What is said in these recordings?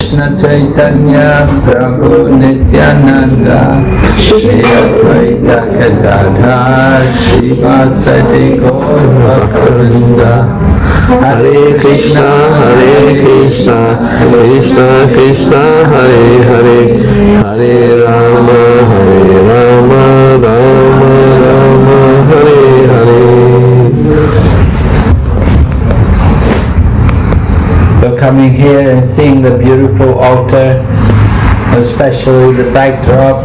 Krishna Chaitanya Prabhu Nityananda Shri Advaita Gadadhar Srivasadi Gaur Bhaktavinda Hare Krishna Krishna Krishna Hare Hare Hare Rama Rama Rama Hare Hare. So coming here and seeing the beautiful altar, especially the backdrop,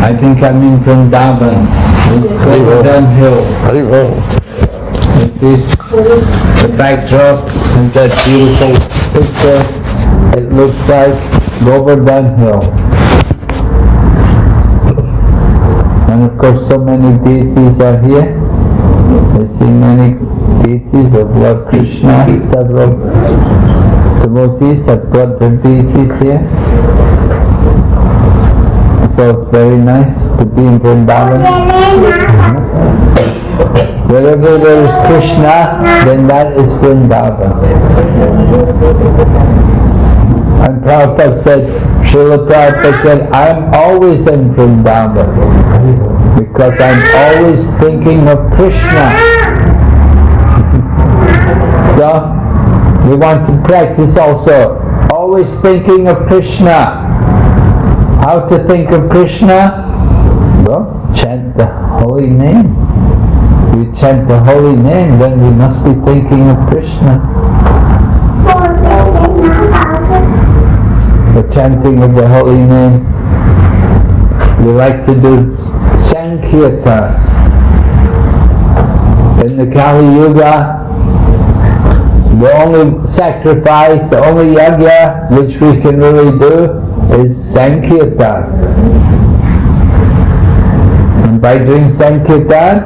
I think I'm in Vrindavan. It's Govardhan Hill. You see the backdrop and that beautiful picture. It looks like Govardhan Hill. And of course so many deities are here. I see many deities of Lord Krishna, several devotees have brought their deities here. So it's very nice to be in Vrindavan. Wherever there is Krishna, then that is Vrindavan. And Prabhupada said, Srila Prabhupada said, I'm always in Vrindavan because I'm always thinking of Krishna. So, we want to practice also, always thinking of Krishna. How to think of Krishna? Well, chant the holy name. We chant the holy name, then we must be thinking of Krishna. The chanting of the holy name. We like to do Sankirtan. In the Kali Yuga, the only sacrifice, the only yajna which we can really do is Sankirtan. And by doing Sankirtan,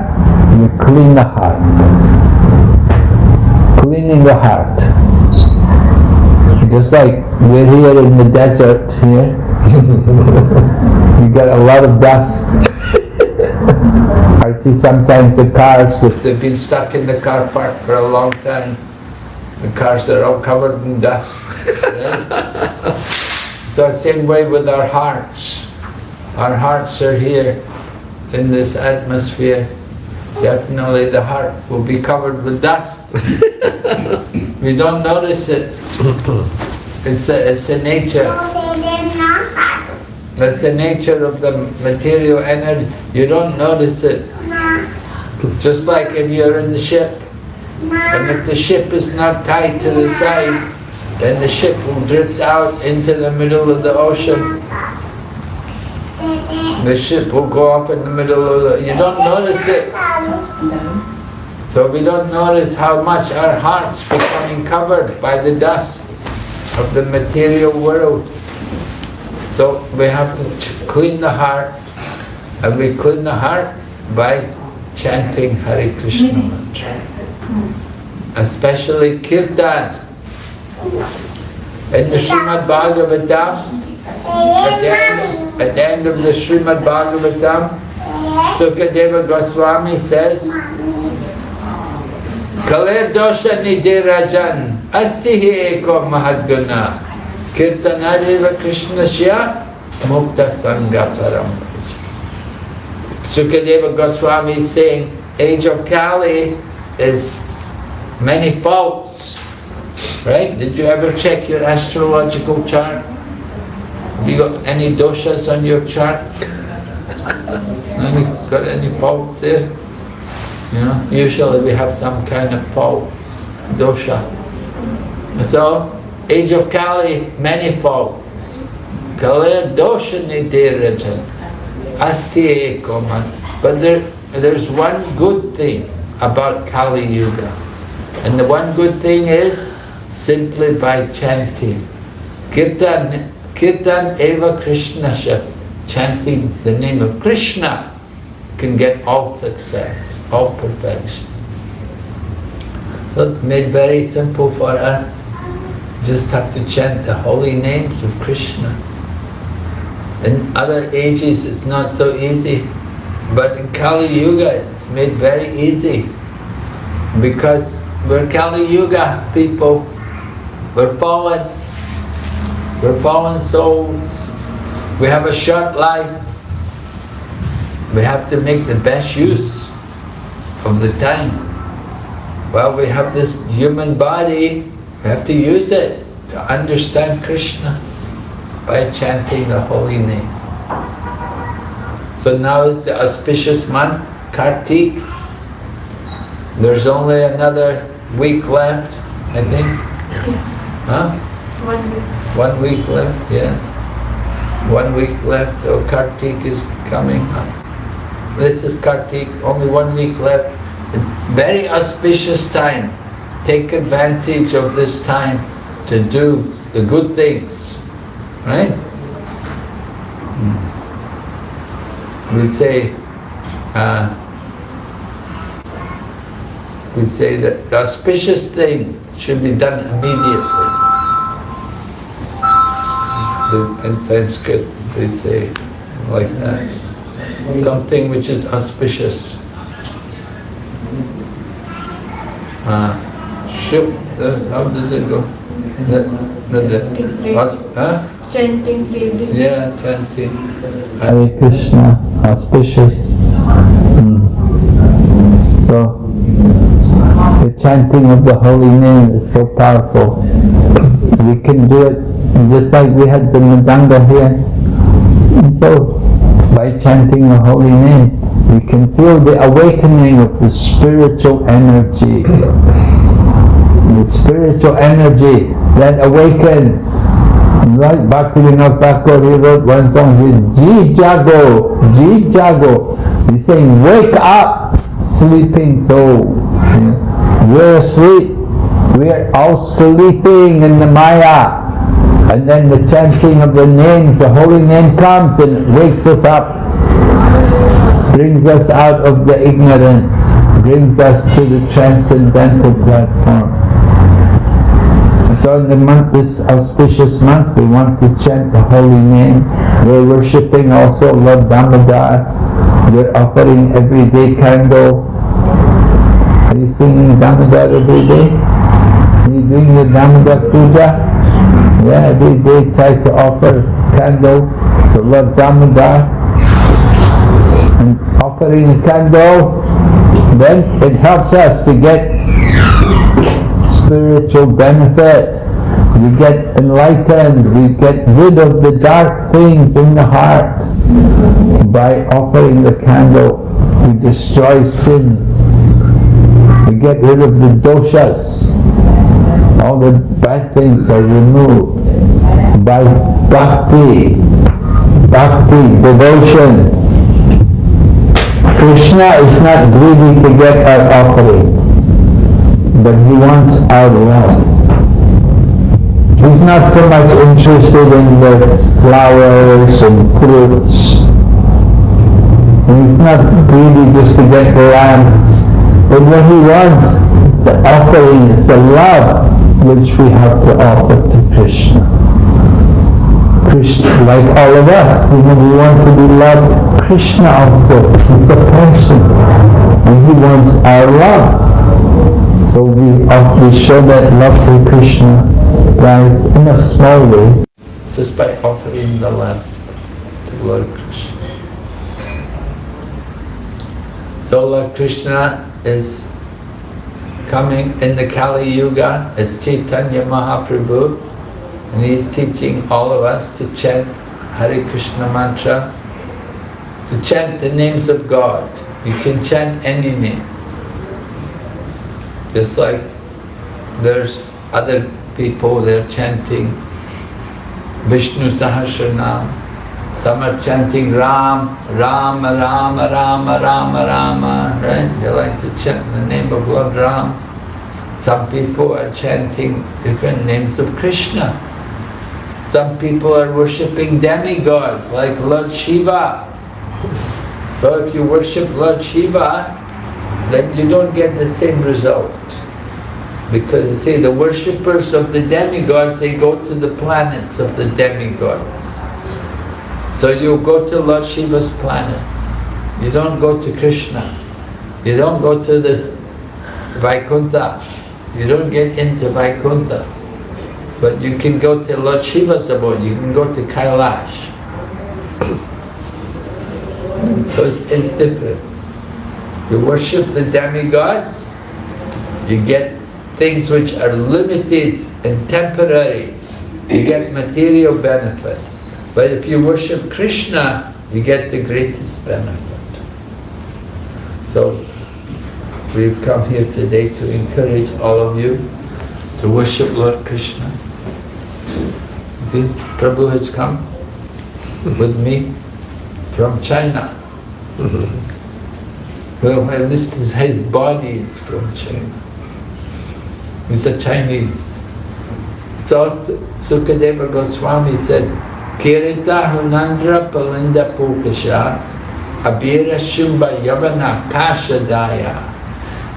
we clean the heart. Cleaning the heart. Just like we're here in the desert here, you got a lot of dust. I see sometimes the cars, if they've been stuck in the car park for a long time, the cars are all covered in dust. Right? So the same way with our hearts. Our hearts are here in this atmosphere. Definitely the heart will be covered with dust. We don't notice it. It's a nature. That's the nature of the material energy. You don't notice it. Just like if you're in the ship, and if the ship is not tied to the side, then the ship will drift out into the middle of the ocean. The ship will go up in the middle of the... You don't notice it. So we don't notice how much our heart's becoming covered by the dust of the material world. So we have to clean the heart, and we clean the heart by chanting Hare Krishna mantra. Especially Kirtan. In the Srimad Bhagavatam, at the end of the Srimad Bhagavatam, Sukadeva Goswami says, Kaler dosha nidirajan astihi eko mahadguna kirtanadeva krishnasya mukta sangha param. Sukadeva Goswami is saying, age of Kali is many faults. Right? Did you ever check your astrological chart? Have you got any doshas on your chart? Got any faults there? You know, usually we have some kind of faults, dosha. So, age of Kali, many faults. Kali dosha nidirajan, asti ekoman. But there's one good thing about Kali Yuga. And the one good thing is simply by chanting. Kirtan eva Krishna Shaf. Chanting the name of Krishna can get all success, all perfection. So it's made very simple for us. Just have to chant the holy names of Krishna. In other ages it's not so easy, but in Kali Yuga it's made very easy. Because we're Kali Yuga people, we're fallen. We're fallen souls. We have a short life. We have to make the best use of the time. Well, we have this human body. We have to use it to understand Krishna by chanting the holy name. So now is the auspicious month, Kartik. There's only another week left, I think. Huh? 1 week. 1 week left, yeah. 1 week left, so Kartik is coming up. This is Kartik, only 1 week left. Very auspicious time. Take advantage of this time to do the good things, right? We'd say that the auspicious thing should be done immediately. In Sanskrit, they say like that. Something which is auspicious. How does it go? Chanting daily. Yeah, chanting. Hare Krishna, auspicious. So, the chanting of the holy name is so powerful. We can do it just like we had the Madanga here. So, by chanting the holy name, we can feel the awakening of the spiritual energy. The spiritual energy that awakens. Right, Bhaktivinoda Thakur, he wrote one song, Jeev Jago, Jeev Jago. He's saying, wake up, sleeping souls. We're asleep. We're all sleeping in the Maya. And then the chanting of the names, the holy name comes and it wakes us up. Brings us out of the ignorance. Brings us to the transcendental platform. So in the month, this auspicious month, we want to chant the holy name. We're worshipping also Lord Damodar. We're offering everyday candle. Are you singing Damodar every day? Are you doing the Damodar puja? Yeah, every day try to offer candle to Lord Damodar. And offering a candle, then it helps us to get spiritual benefit. We get enlightened, we get rid of the dark things in the heart. By offering the candle, we destroy sins. We get rid of the doshas. All the bad things are removed. By bhakti, devotion. Krishna is not greedy to get our offering, but he wants our love. He's not so much interested in the flowers and fruits. He's not greedy just to get the lambs. But what he wants is the offering, is the love which we have to offer to Krishna. Krishna, like all of us, we want to be loved. Krishna also, he's a person, and he wants our love. So we show that love to Krishna, guys, in a small way. Just by offering the love to Lord Krishna. So Lord Krishna is coming in the Kali Yuga as Chaitanya Mahaprabhu, and he's teaching all of us to chant Hare Krishna mantra, to chant the names of God. You can chant any name. Just like there's other people, they're chanting Vishnu Sahasranam. Some are chanting Ram, Rama, Rama, Rama, Rama, Rama, right? They like to chant the name of Lord Ram. Some people are chanting different names of Krishna. Some people are worshipping demigods like Lord Shiva. So if you worship Lord Shiva, then you don't get the same result. Because you see, the worshippers of the demigods, they go to the planets of the demigods. So you go to Lord Shiva's planet. You don't go to Krishna. You don't go to the Vaikuntha. You don't get into Vaikuntha. But you can go to Lord Shiva's abode, you can go to Kailash. So it's different. You worship the demigods, you get things which are limited and temporary. You get material benefit. But if you worship Krishna, you get the greatest benefit. So we've come here today to encourage all of you to worship Lord Krishna. See, Prabhu has come with me from China. Well, at least his body is from China. He's a Chinese. So Sukadeva Goswami said, Kirita Hunandra Palinda Pukasha Abira Shumba Yavana Kashadaya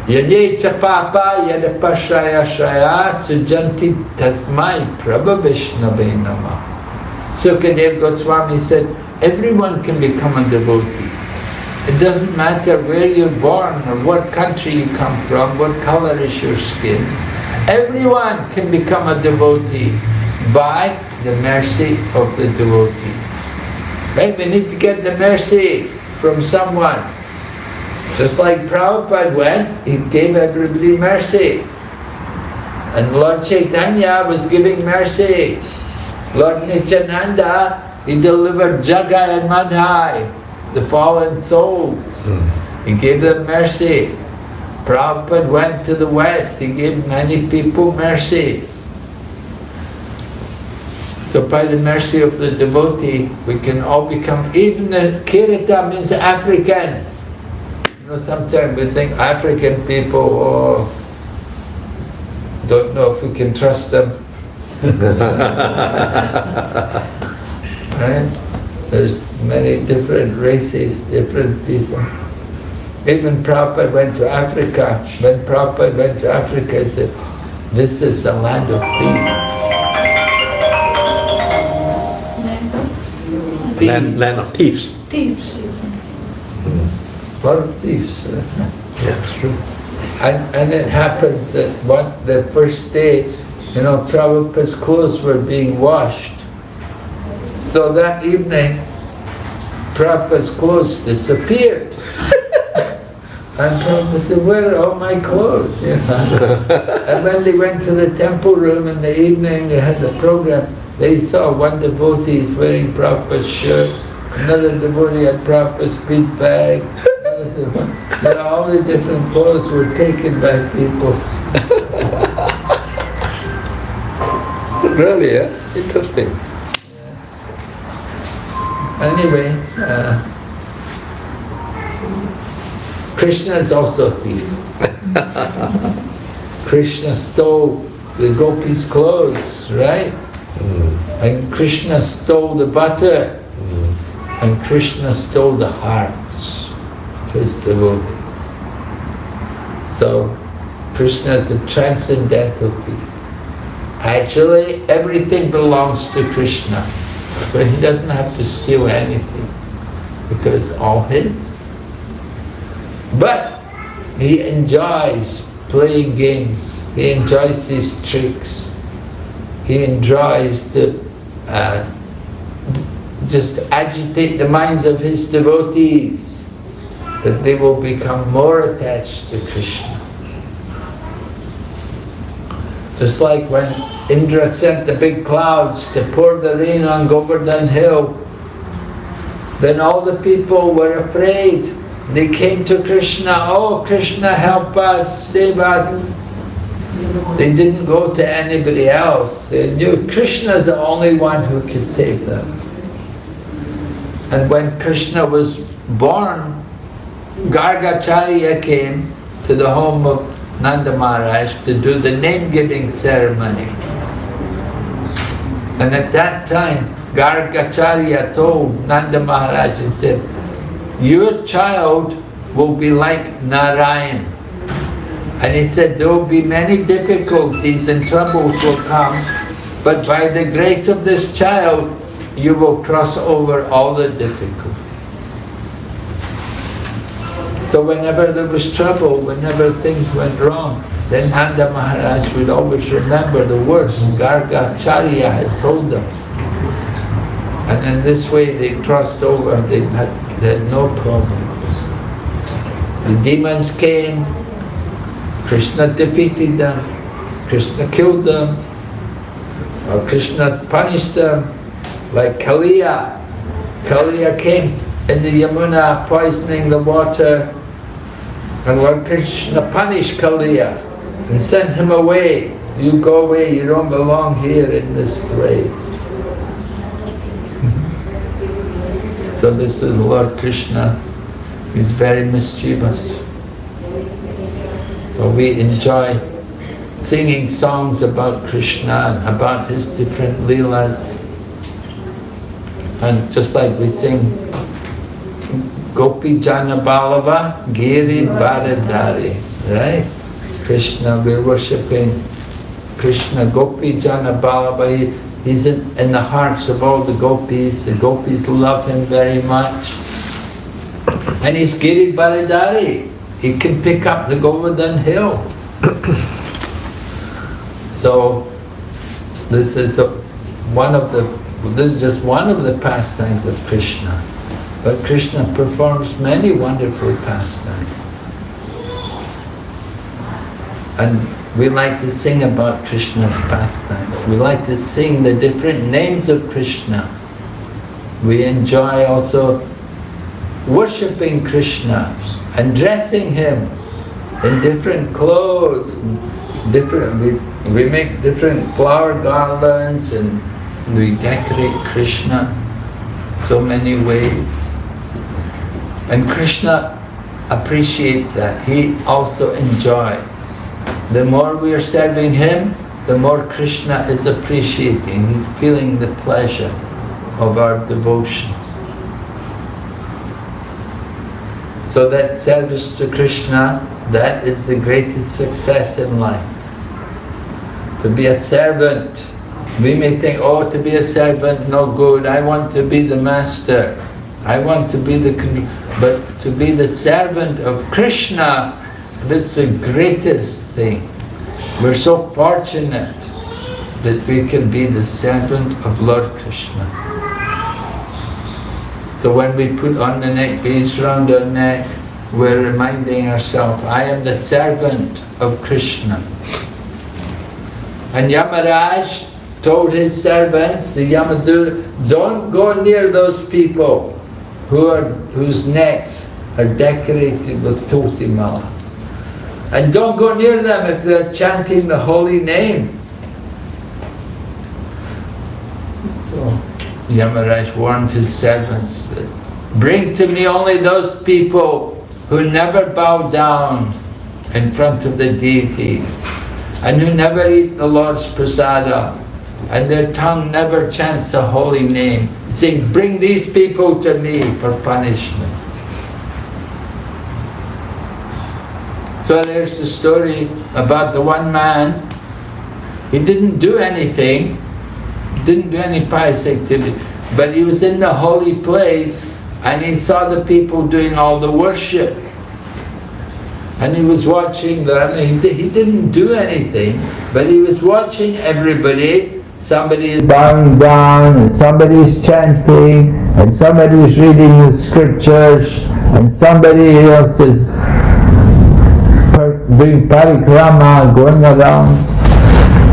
Yade Chapapa Yadapashraya Shraya Sujanti Tasmai Prabha Vishnave Namah. Sukadeva Goswami said, everyone can become a devotee. It doesn't matter where you're born or what country you come from, what color is your skin. Everyone can become a devotee by the mercy of the devotee. Right? We need to get the mercy from someone. Just like Prabhupada went, he gave everybody mercy. And Lord Chaitanya was giving mercy. Lord Nityananda, he delivered Jagai and Madhai, the fallen souls. He gave them mercy. Prabhupada went to the West, he gave many people mercy. So by the mercy of the devotee, we can all become, even the Kirita means African. You know, sometimes we think African people, oh, don't know if we can trust them. Right? There's many different races, different people. Even Prabhupada went to Africa. When Prabhupada went to Africa, he said, this is the land of thieves. Land of thieves. Thieves, yes. A lot of thieves. Yeah, that's true. And it happened that the first day, you know, Prabhupada's clothes were being washed. So that evening, Prabhupada's clothes disappeared. And Prabhupada said, where are all my clothes? You know? And when they went to the temple room in the evening, they had the program, they saw one devotee is wearing Prabhupada's shirt, another devotee had Prabhupada's feet bag, all the different clothes were taken by people. Really, yeah? Interesting. Anyway, Krishna is also a thief. Krishna stole the gopis' clothes, right? And Krishna stole the butter. And Krishna stole the hearts of his devotees. So, Krishna is a transcendental thief. Actually, everything belongs to Krishna. So he doesn't have to steal anything, because it's all his. But he enjoys playing games. He enjoys these tricks. He enjoys to just agitate the minds of his devotees, that they will become more attached to Krishna. Just like when Indra sent the big clouds to pour the rain on Govardhan Hill, then all the people were afraid. They came to Krishna, oh Krishna, help us, save us. They didn't go to anybody else. They knew Krishna is the only one who could save them. And when Krishna was born, Gargacharya came to the home of Nanda Maharaj to do the name-giving ceremony. And at that time, Gargacharya told Nanda Maharaj, he said, your child will be like Narayan. And he said, there will be many difficulties and troubles will come, but by the grace of this child, you will cross over all the difficulties. So whenever there was trouble, whenever things went wrong, then Nanda Maharaj would always remember the words Gargacharya had told them. And in this way they crossed over, they had no problems. The demons came, Krishna defeated them, Krishna killed them, or Krishna punished them, like Kaliya. Kaliya came in the Yamuna poisoning the water, and Lord Krishna punished Kaliya and sent him away. You go away, you don't belong here in this place. So this is Lord Krishna. He's very mischievous. So we enjoy singing songs about Krishna and about his different leelas. And just like we sing Gopi Jana Balava Giri Varadhari, right? Krishna, we're worshipping Krishna, Gopi Jana Balava. He's in the hearts of all the gopis. The gopis love him very much. And he's Giri Varadhari. He can pick up the Govardhan hill. So this is just one of the pastimes of Krishna. But Krishna performs many wonderful pastimes. And we like to sing about Krishna's pastimes. We like to sing the different names of Krishna. We enjoy also worshipping Krishna and dressing him in different clothes. We make different flower garlands and we decorate Krishna so many ways. And Krishna appreciates that. He also enjoys. The more we are serving him, the more Krishna is appreciating. He's feeling the pleasure of our devotion. So that service to Krishna, that is the greatest success in life. To be a servant. We may think, oh, to be a servant, no good. I want to be the master. I want to be but to be the servant of Krishna, that's the greatest thing. We're so fortunate that we can be the servant of Lord Krishna. So when we put on the neck beads round our neck, we're reminding ourselves, I am the servant of Krishna. And Yamaraj told his servants, the Yamadura, don't go near those people whose necks are decorated with tulsi mala. And don't go near them if they're chanting the holy name. So Yamaraj warned his servants, bring to me only those people who never bow down in front of the deities and who never eat the Lord's prasada and their tongue never chants the holy name. Saying, bring these people to me for punishment. So there's the story about the one man. He didn't do anything, didn't do any pious activity, but he was in the holy place and he saw the people doing all the worship. And he was watching them. He didn't do anything, but he was watching everybody. Somebody is bowing down, and somebody is chanting, and somebody is reading the scriptures, and somebody else is doing parikrama, going around.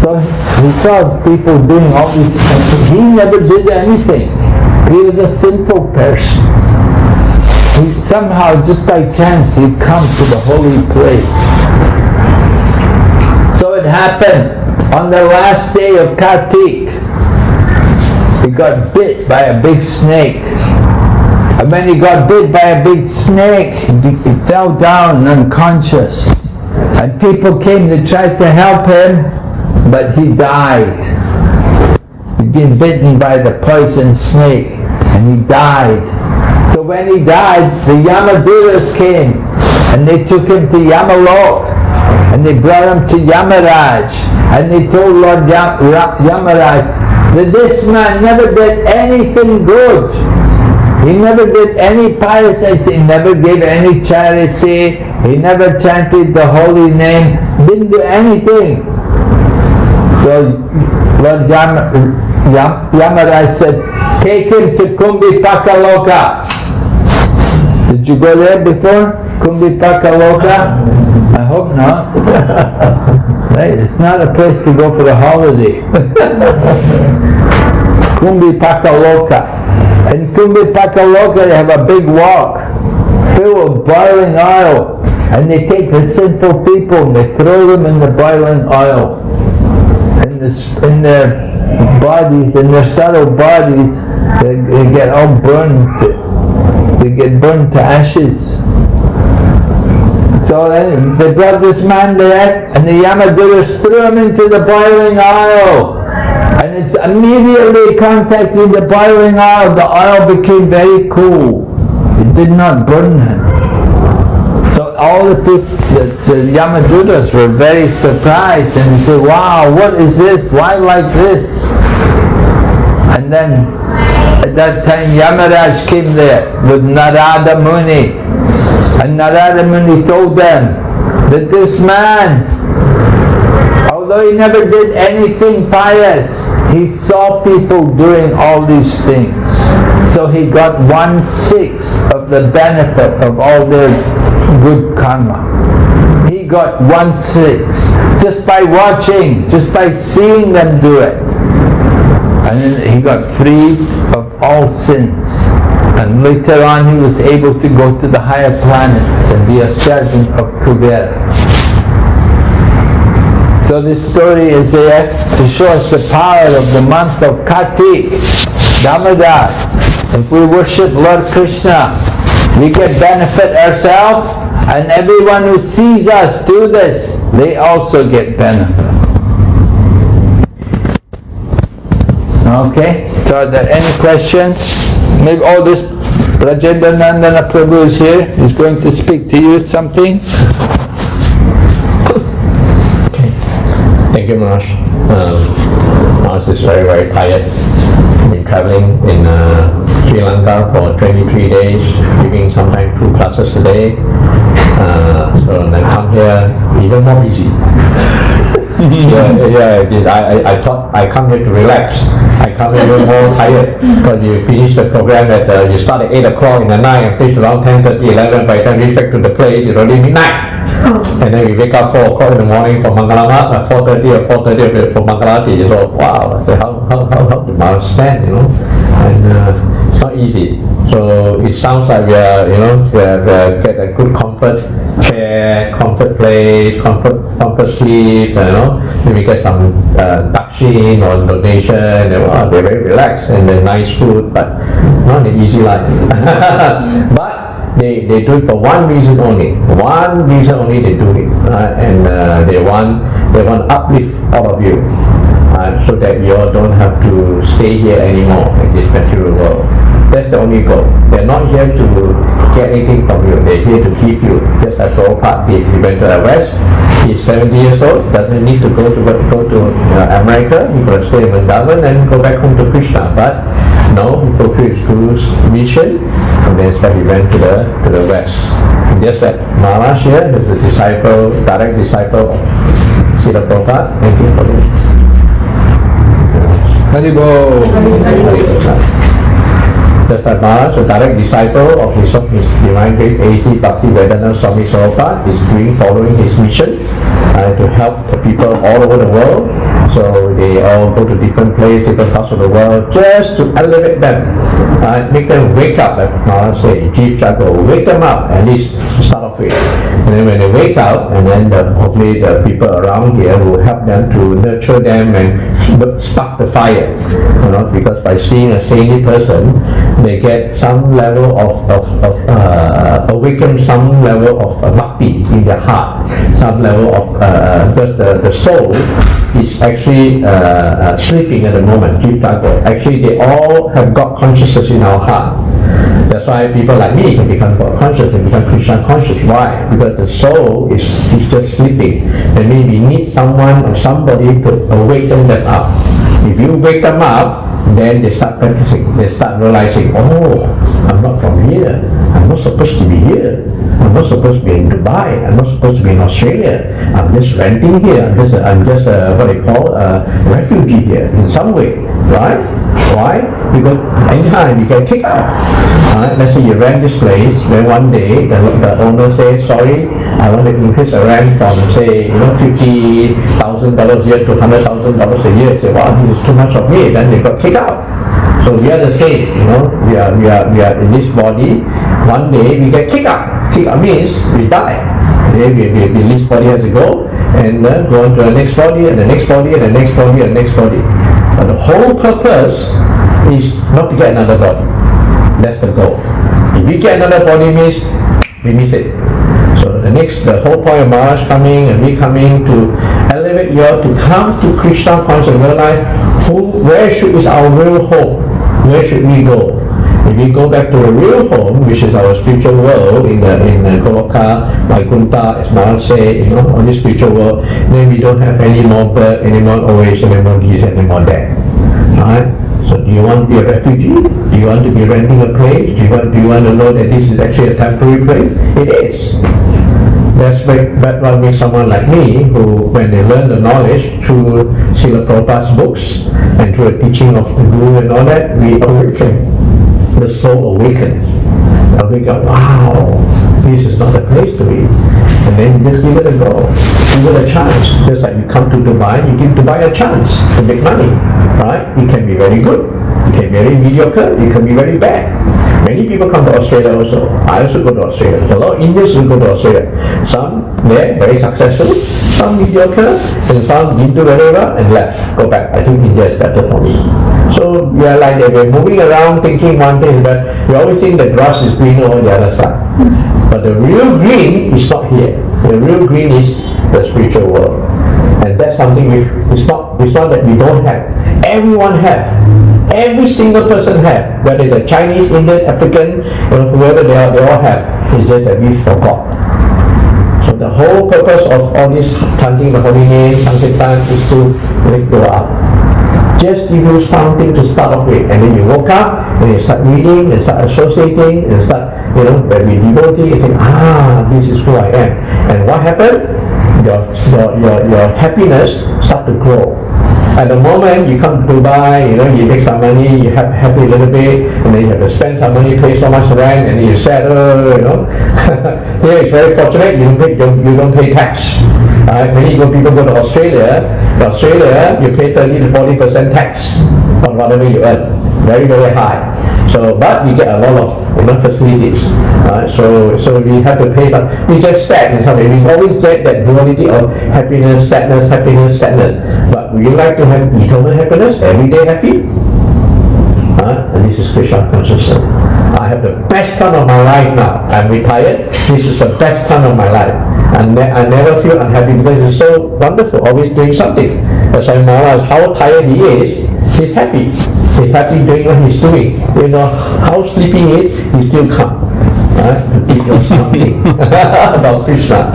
So he saw people doing all these things. He never did anything. He was a simple person. He somehow, just by chance, he'd come to the holy place. So it happened. On the last day of Kartik, he got bit by a big snake. And when he got bit by a big snake, he fell down unconscious. And people came to try to help him, but he died. He'd been bitten by the poison snake, and he died. So when he died, the Yamaduras came, and they took him to Yamalok, and they brought him to Yamaraj, and they told Lord Yamaraj that this man never did anything good. He never did any pious activity, he never gave any charity, he never chanted the holy name, didn't do anything. So Lord Yamaraj said, take him to Kumbhipakaloka. Did you go there before? Kumbhipakaloka? I hope not. Right? It's not a place to go for a holiday. Kumbhipakaloka. In Kumbhipakaloka they have a big wok full of boiling oil, and they take the sinful people and they throw them in the boiling oil. In their bodies, in their subtle bodies, they get all burned. They get burned to ashes. So they brought this man there, and the Yamadutas threw him into the boiling oil. And it's immediately contacting the boiling oil, the oil became very cool. It did not burn him. So all the people, the Yamadutas were very surprised, and they said, wow, what is this? Why like this? And then at that time Yamaraj came there with Narada Muni, and Narada Muni told them that this man, although he never did anything pious, he saw people doing all these things. So he got 1/6 of the benefit of all their good karma. He got 1/6 just by watching, just by seeing them do it. And then he got freed of all sins. And later on he was able to go to the higher planets and be a servant of Kubera. So this story is there to show us the power of the month of Kartik, Damodar. If we worship Lord Krishna, we get benefit ourselves, and everyone who sees us do this, they also get benefit. Okay, so are there any questions? Maybe all this Rajendra Nandana Prabhu is here. He's going to speak to you something. Thank you, Maharaj. Maharaj is very, very tired. Been traveling in Sri Lanka for 23 days, giving sometimes 2 classes a day. So when I come here, even more busy. I thought I come here to relax. I come here even more tired, because you finish the program at you start at 8 o'clock in the night and finish around 10:30, 11. By the time we reach back to the place, it's already midnight. And then we wake up 4 o'clock in the morning for Mangalama, 4:30 for Mangalati. So wow, I said, how do Maharaj stand, And it's not easy. So it sounds like we are, get a good comfort chair, comfort place, comfort sleep, maybe get some dakshin or donation, they're very relaxed, and they're nice food, but not an easy life. But they do it for one reason only. One reason only they do it, and they want to uplift all of you, so that you all don't have to stay here anymore in this material world. That's the only goal. They're not here to get anything from you. They're here to give you. Just as Prabhupada did. He went to the West. He's 70 years old. Doesn't need to go to America. He could stay in Vrindavan and go back home to Krishna. But no, he fulfilled his Guru's mission, and then he went to the West. And just like Maharaj here is a disciple, direct disciple of Srila Prabhupada. Thank you for this. Haribo. Just like Maharaj, a direct disciple of his Divine Grace A.C. Bhaktivedanta Swami Prabhupada, is following his mission to help the people all over the world. So they all go to different places, different parts of the world, just to elevate them, make them wake up, like Maharaj said, Chief Jago, wake them up, at least start off with. And then when they wake up, and then hopefully the people around here will help them to nurture them and spark the fire. Because by seeing a saintly person, they get some level of awaken some level of bhakti in their heart, some level of because the soul is actually sleeping at the moment. Actually, they all have got consciousness in our heart. That's why people like me can become God conscious and become Krishna conscious. Why? Because the soul is just sleeping. That means we need someone or somebody to awaken them up. If you wake them up, then they start practicing. They start realizing, oh, I'm not from here. I'm not supposed to be here. I'm not supposed to be in Dubai. I'm not supposed to be in Australia. I'm just renting here. I'm just what they call a refugee here in some way, right? Why? Because anytime you get kicked out. Let's say you rent this place, then one day the owner says, sorry, I want to increase the rent from say $50,000 a year to $100,000 a year. Say, wow, this is too much of me. Then they got kicked out. So we are the same, we are in this body. One day we get kicked out. Kicked out means we die. Then this body has to go and go on to the next body and the next body and the next body and the next body. But the whole purpose is not to get another body. That's the goal. If we get another body means we miss it. So the whole point of Maharaj coming and we coming to elevate you all to come to Krishna conscious real life. Where is our real home? Where should we go? If we go back to the real home, which is our spiritual world in Goloka, Vaikuntha, as Maharaj say, on this spiritual world, then we don't have any more birth, any more old age, any more disease, any more death. Right? So do you want to be a refugee? Do you want to be renting a place? Do you want to know that this is actually a temporary place? It is. That's what makes someone like me, who when they learn the knowledge through Srila Prabhupada's books and through the teaching of the Guru and all that, we awaken. The soul awakens. And we go, wow, this is not the place to be. And then you just give it a go. Give it a chance. Just like you come to Dubai, you give Dubai a chance to make money. Right? It can be very good. It can be very mediocre. It can be very bad. Many people come to Australia also. I also go to Australia. A lot of Indians will go to Australia. Some there, very successful. Some mediocre. And some didn't do very well and left. Go back. I think India is better for me. So we are like that. We're moving around thinking one thing, but we always think the grass is greener on the other side. But the real green is not here. The real green is the spiritual world. And that's something it's not that we don't have. Everyone have. Every single person have. Whether they're Chinese, Indian, African, whoever they are, they all have. It's just that we forgot. So the whole purpose of all this chanting the holy name, Sankirtan, is to lift you up. Just give you something to start off with, and then you woke up and you start reading and start associating and start, when we devotee and think, this is who I am. And what happened? Your happiness start to grow. At the moment you come to Dubai, you make some money, you have happy a little bit, and then you have to spend some money, pay so much rent, and then you settle, Here it's very fortunate, you don't pay tax. Many people go to Australia. In Australia, you pay 30 to 40% tax on whatever you earn. Very, very high. So, but you get a lot of facilities. So we have to pay some. We get sad in some way. We always get that duality of happiness, sadness, happiness, sadness. But we like to have eternal happiness, every day happy. And this is Krishna consciousness. I have the best time of my life now. I'm retired. This is the best time of my life. And I never feel unhappy because it's so wonderful, always doing something. That's why Maharaj, how tired he is, he's happy. He's happy doing what he's doing. How sleepy he is, he still come. To teach you something about Krishna.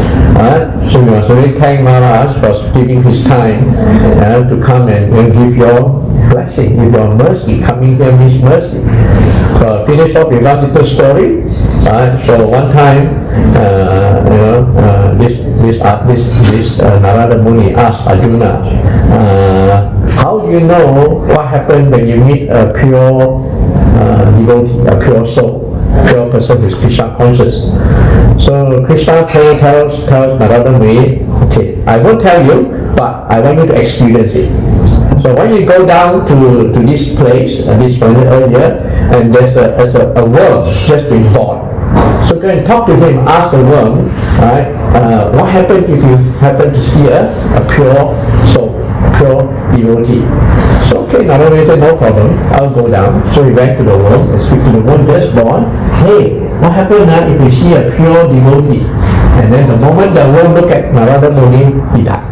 So we must really thank Maharaj for giving his time to come and give your blessing, with your mercy. Coming here means mercy. So finish off with one little story. So one time, this Narada Muni asked Arjuna, how do you know what happened when you meet a pure devotee, a pure soul, a pure person who is Krishna conscious? So Krishna tells Narada Muni, okay, I won't tell you, but I want you to experience it. So when you go down to this place, this planet earlier, and there's a worm just been born. So go and talk to him, ask the worm, right? What happened if you happen to see a pure soul, pure devotee? So okay, Narada said, no problem, I'll go down. So he went to the worm and speak to the worm just born. Hey, what happened if you see a pure devotee? And then the moment the worm looked at Narada Muni, he died.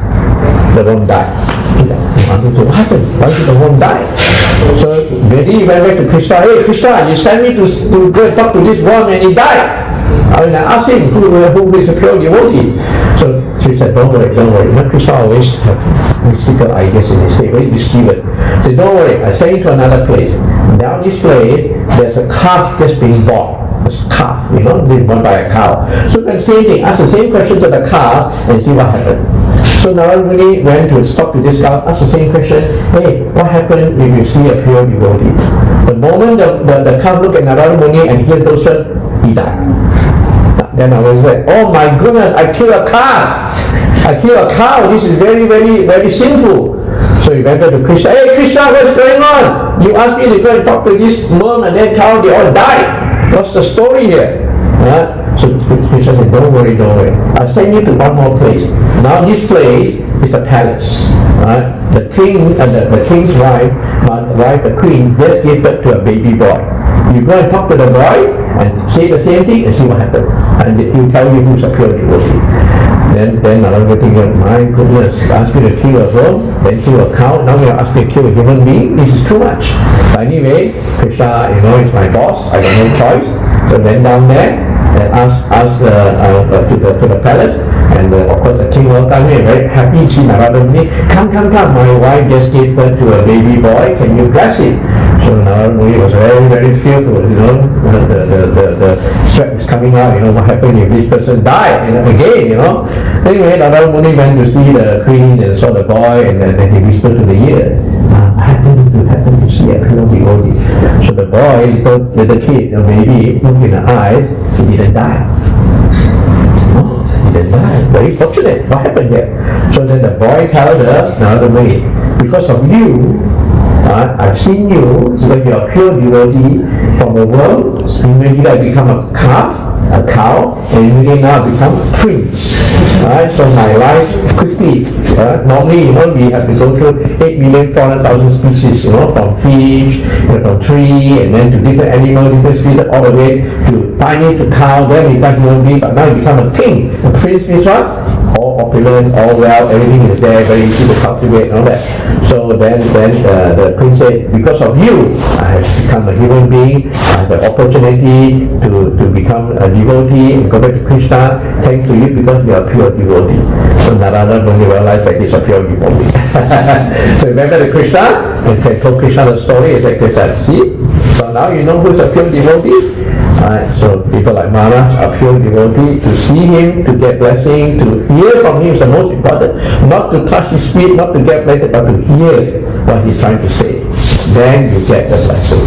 The worm died. What happened? Why did the worm die? So then he went back to Krishna. Hey Krishna, you sent me to go and talk to this worm and he died. I asked him who is a pure devotee. So she said, don't worry. Krishna always have mystical ideas in his head, very mischievous. So don't worry, I send you to another place. Down this place, there's a calf just being bought. This calf, being born by a cow. So the same thing, ask the same question to the calf and see what happened. So Narada Muni went to talk to this calf, ask the same question, hey, what happened if you see a pure devotee? The moment the calf looked at Narada Muni and heard those words, he died. Then I was like, oh my goodness, I killed a calf. I killed a cow. This is very, very, very sinful. So he went to Krishna. Hey Krishna, what's going on? You asked me to go and talk to this mom and then cow, they all died. What's the story here? So Krishna said, don't worry, don't worry. I'll send you to one more place. Now this place is a palace. The king and the king's wife, the queen, just gave birth to a baby boy. You go and talk to the boy and say the same thing and see what happens. And he'll tell you who's a pure devotee. Then another thing, my goodness, ask me to kill a girl, then kill a cow, now you're asking me to kill a human being? This is too much. But anyway, Krishna, is my boss, I got no choice. So went down there and asked to the palace, and of course the king welcomed me, very happy to see Narada Muni. Come, my wife just gave birth to a baby boy, can you bless it? So Narada Muni was very, very fearful, the sweat is coming out, what happened if this person died, again, Anyway, Narada Muni went to see the queen and saw the boy, and then he whispered to the ear, I happened to see a pure devotee. So the boy, the kid, the baby, looked in the eyes, he didn't die. He didn't die. Very fortunate. What happened here? So then the boy told her, Narada Muni, because of you, I've seen you, because you are a pure devotee from the world, immediately I become a calf, a cow, and immediately now I become a prince. So my life quickly, normally we have to go through 8,400,000 species, from fish, from tree, and then to different animals, different species, all the way to tiny to cow, then we become human being, but now you become a king. A prince means what? All opulent, all well, everything is there, very easy to cultivate and all that. So then the prince said, because of you, I have become a human being, I have the opportunity to become a devotee and go back to Krishna, thanks to you because you are a pure devotee. So Narada Muni realized that he's a pure devotee. So he went back to Krishna and told Krishna the story, he said, Krishna, see, so now you know who's a pure devotee? So people like Maharaj are pure devotee. To see him, to get blessing, to hear from him is the most important. Not to touch his feet, not to get blessed, but to hear what he's trying to say. Then you get the blessing.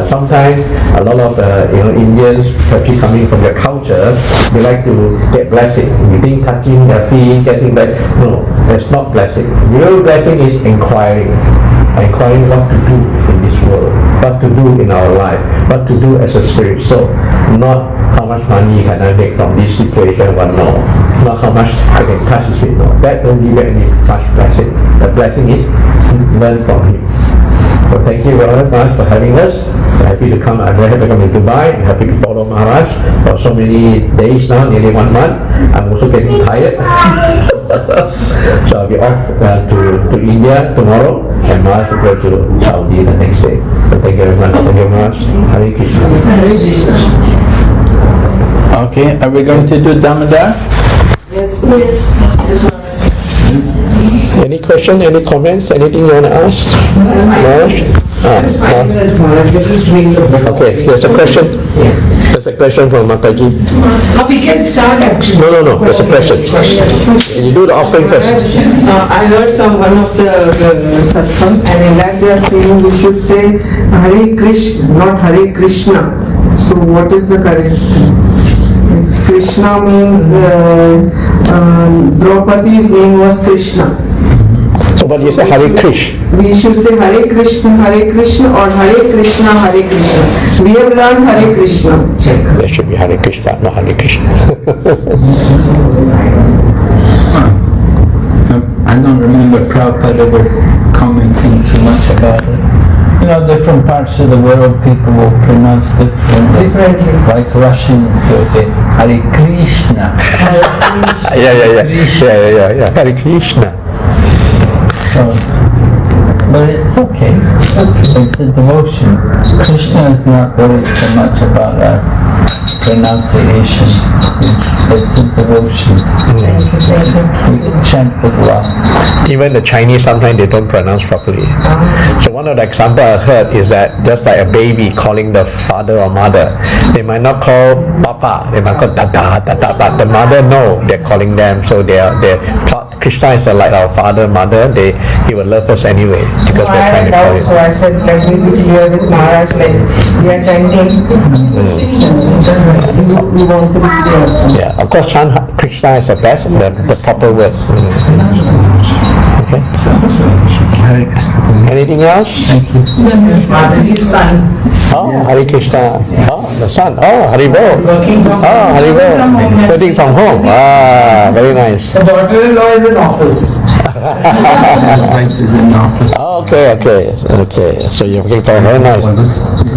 Sometimes a lot of Indians, especially coming from their culture, they like to get blessing. You think touching their feet, getting blessed. No, that's not blessing. Real blessing is inquiring what to do in this world, what to do in our life, what to do as a spirit soul, not how much money can I make from this situation, what no, not how much I can touch his feet, no, that don't give any much blessing. The blessing is learn from him. So thank you very much for having us. I'm happy to come. I'm very happy to come to Dubai. I'm happy to follow Maharaj for so many days now, nearly 1 month. I'm also getting tired. So I'll be off to India tomorrow, and Maharaj will go to Saudi the next day. So thank you very much. Thank you very much. Hare Krishna. Okay, are we going to do Damodar? Yes, please. Any question, any comments, anything you want to ask? Okay, there's a question. There's a question from Mataji. We can start actually. No, there's a question. You do the offering first. I heard one of the satsang, and in that they are saying we should say Hare Krishna, not Hare Krishna. So what is the correct thing? Krishna means Draupadi's name was Krishna. So what do you say, Hare Krishna? We should say Hare Krishna or Hare Krishna, Hare Krishna. We have learned Hare Krishna. There should be Hare Krishna, not Hare Krishna. I don't remember Prabhupada ever commenting too much about it. Different parts of the world people will pronounce differently. Like Russian, they'll say Hare Krishna. Yeah. Hare Krishna. So, but it's okay. It's a devotion. Krishna is not worried so much about our pronunciation. It's a devotion. We chant with love. Even the Chinese, sometimes they don't pronounce properly. So one of the examples I heard is that just like a baby calling the father or mother, they might not call Papa, they might call Dada, Dada, but the mother no, they're calling them. So they're Krishna is like our father, mother. He will love us anyway because they're trying to call him. So I said, let me be clear with Maharaj, like we are chanting. We want to be clear. Yeah, of course, chant Krishna is the best, the proper word. Okay. Hare Krishna. Anything else? Thank you. His son. Oh, Hare Krishna. Oh, the son. Oh, Haribol. Oh, Haribol. Working from home. Ah, very nice. The daughter-in-law is in office. His wife is in the office. Oh, okay. So you're working from home. Very nice.